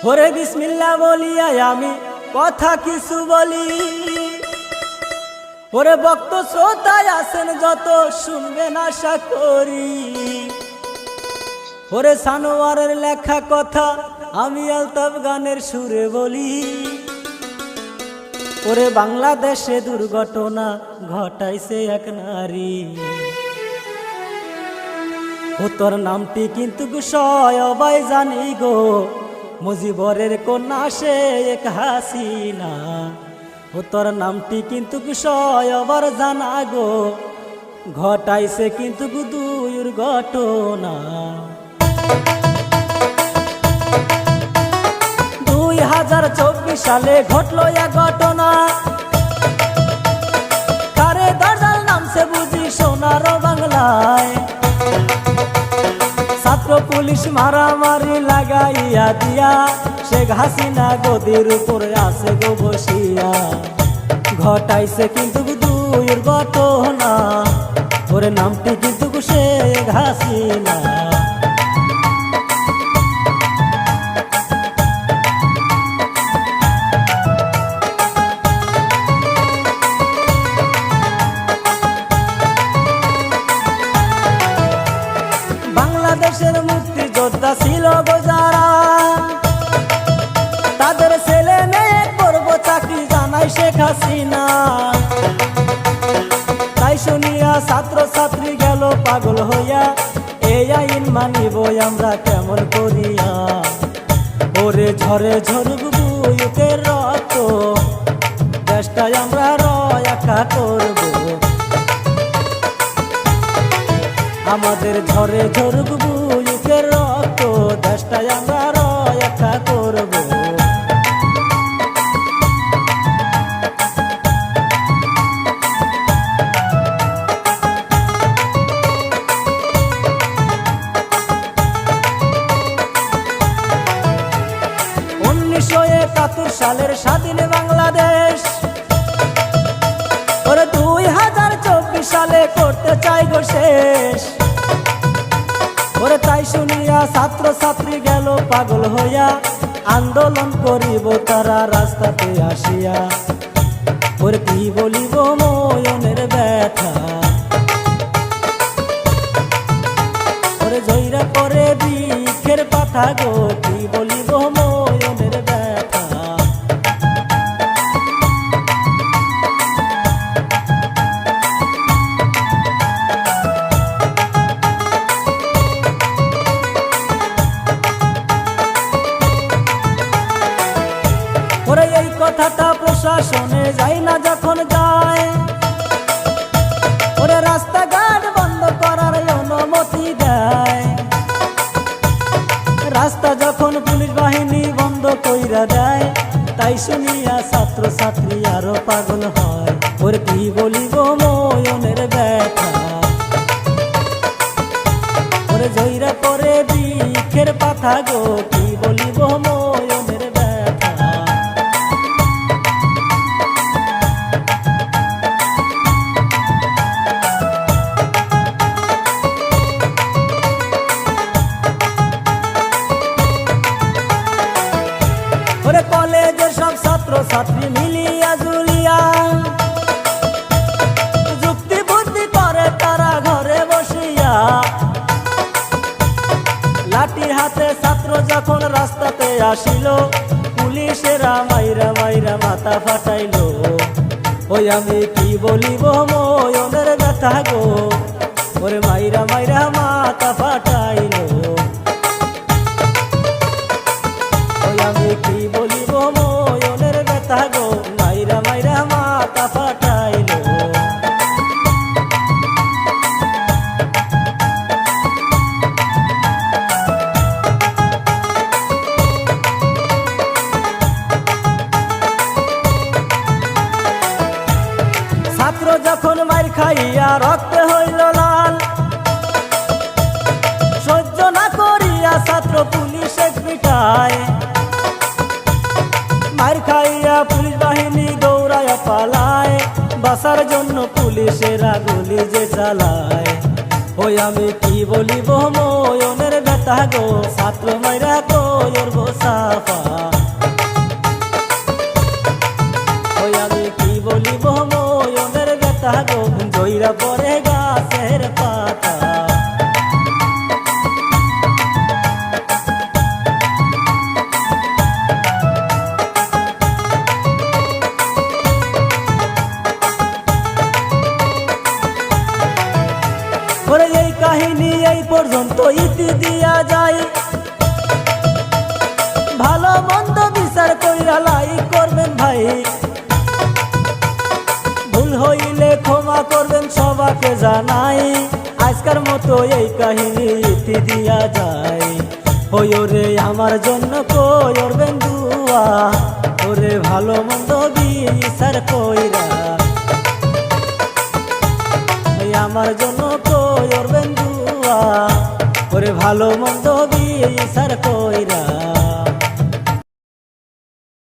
ওরে বিসমিল্লাহ বলিয়া আমি কথা কিছু বলি। ওরে ভক্ত শ্রোতায় আছেন যত শুনবেন আশা করি। ওরে সানোয়ারের লেখা কথা আমি আলতাফ গানের সুরে বলি। ওরে বাংলাদেশে দুর্ঘটনা ঘটাইছে এক নারী, ও তোর নামটি কিন্তু সবাই জানি গো, মুজিবরের কন্যা শেখ হাসিনা। ও তোর নামটি কিন্তু সবার জানা গো, ঘটাইছে কিন্তু দুর্ঘটনা। 2024 সালে ঘটলো এক ঘটনা, কারে দরজাল নামছে বুঝি সোনার বাংলায়। ছাত্র পুলিশ মারামারি লাগাইয়া দিয়া শেখ হাসিনা গদির উপরে আছে গো বসিয়া, ঘটাইছে কিন্তু দুর্ঘটনা। ওরে নামটি কিন্তু শেখ হাসিনা। বাংলাদেশের মুক্তিযোদ্ধা ছিল গো যারা, তাদের ছেলে মেয়ে করব চাকরি জানাই শেখ হাসিনা। তাই শুনিয়া ছাত্র ছাত্রী গেল পাগল হইয়া, এই আইন মানিব আমরা কেমন করিয়া। ওরে ঝরে ঝরুক বুকের রক্ত, দেশটাই আমরা রক্ষা করব। আমাদের ঝরে ঝরুক বুকের রক্ত, দেশটাই আমরা রক্ষা করব। 1971 সালের স্বাধীন বাংলাদেশ, ওরে 2024 সালে করতে চাই গো শেষ। ওরে তাই শুনিয়া ছাত্র ছাত্রী গেল পাগল হইয়া, আন্দোলন করিব তারা রাস্তাতে আসিয়া। ওরে কি বলিব ময়নের ব্যথা, ওরে জয়রা করে বৃক্ষের পাতা গো, কি বলিব ময়নের ব্যথা। ওরে এই কথাটা প্রশাসনে যাই না যখন যায়, ওরে রাস্তাঘাট বন্ধ করার অনুমতি দেয়। রাস্তা যখন পুলিশ বাহিনী বন্ধ কইরা দেয়, তাই শুনিয়া ছাত্র ছাত্রী আরো পাগল হয়। ওরে কি বলিব ময়নের ব্যথা, ওরে জয়রা করে বৃক্ষের পাতা গো, কি বলিব ময়নের ব্যথা। ওরে কলেজের সব ছাত্র ছাত্রী মিলিয়া জুলিয়া, যুক্তি বুদ্ধি করে তারা ঘরে বসিয়া। লাঠির হাতে ছাত্র যখন রাস্তাতে আসিল, পুলিশেরা মাইরা মাইরা মাথা ফাটাইল। ওই আমি কি বলিব ময়নের ব্যথা গো, ওরে মাইরা মাইরা মাথা ফাটাইল। ওই আমি কি বলিব ময়নের ব্যথা গো, মাইরা মাইরা মাথা ফাটাইল। ছাত্র যখন মার খাইয়া রক্তে হইল লাল, সহ্য না করিয়া ছাত্র পুলিশে পিটায়। মার খাইয়া পুলিশ বাহিনী দৌড়াইয়া পালায়, বাঁচার জন্য পুলিশেরা গুলি যে চালায়। ওই আমি কি বলিব ময়নের ব্যথা ব্যথা গো ছাত্র মাইরা কইরব সাফা ওই আমি কি বলিব ময়নের ব্যথা গো জইরা পরে গাছের পাতা ওরে এই কাহিনী এই পর্যন্ত ইতি দিয়া যায় ভালো মন্দ বিচার কইরা লাইক করবেন ভাই ভুল হইলে ক্ষমা করবেন সবাকে জানাই আজকের মতো এই কাহিনী ইতি দিয়া যায় ওই ওরে আমার জন্য করবেন দুয়া ওরে ভালো মন্দ বিচার কইরা আমার জন্য করবেন দুয়া ওরে ভালো মন্দ বিচার